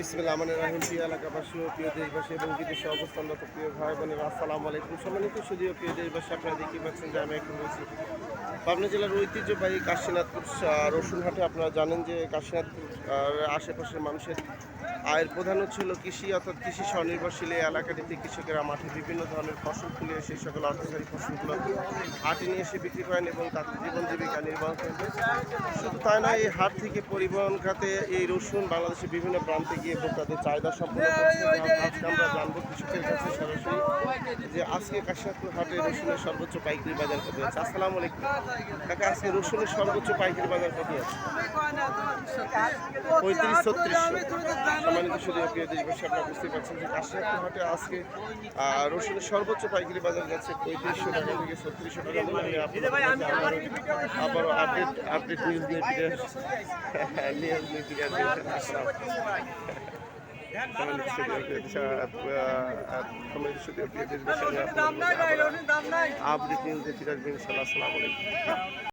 বিসমিল্লাহির রহমানির রহিম। প্রিয় এলাকাবাসী ও প্রিয় দেশবাসী এবং বিদেশে অবস্থানরত প্রিয় ভাই বোনেরা, আসসালামু আলাইকুম। সম্মানিত সুধীয় প্রিয় দেশবাসী, আপনারা দেখতে পাচ্ছেন যে আমি এখন রয়েছি পাবনা জেলার ঐতিহ্যবাহী কাশীনাথপুর রসুনহাটে। আপনারা জানেন যে কাশীনাথপুর আশেপাশের মানুষের আয়ের প্রধান হচ্ছিল কৃষি, অর্থাৎ কৃষি স্বনির্ভরশীল এই এলাকাটিতে কৃষকেরা মাঠে বিভিন্ন ধরনের ফসল তুলে সেই সকল অর্থকারী ফসলগুলো হাটে নিয়ে এসে বিক্রি করেন এবং তাদের জীবন জীবিকা নির্বাহ করেন। শুধু তাই নয়, এই হাট থেকে পরিবহন খাতে এই রসুন বাংলাদেশের বিভিন্ন প্রান্তে গিয়ে তাদের চাহিদা সম্পূর্ণ করছে। আজকে আমরা জানবো কৃষকের কাছে সরাসরি যে আজকে কাশীনাথপুর হাটে রসুনের সর্বোচ্চ পাইকারি বাজার কত আছে। আসসালামু আলাইকুম কাকা, আজকে রসুনের সর্বোচ্চ পাইকারি বাজার কত আছে? 35-36। সম্মানিত সুধীয় প্রিয় দেশবাসী, আপনারা বুঝতে পারছেন যে কাশীনাথপুর হাটে আজকে রসুনের সর্বোচ্চ পাইকারি বাজার যাচ্ছে 3500 টাকা থেকে 3600 টাকা মূল্যে। আবারও আপডেট নিউজ নিয়ে ফিরে আসলাম। আপডেট নিউজে ফিরে আসবেন। আসসালামু আলাইকুম।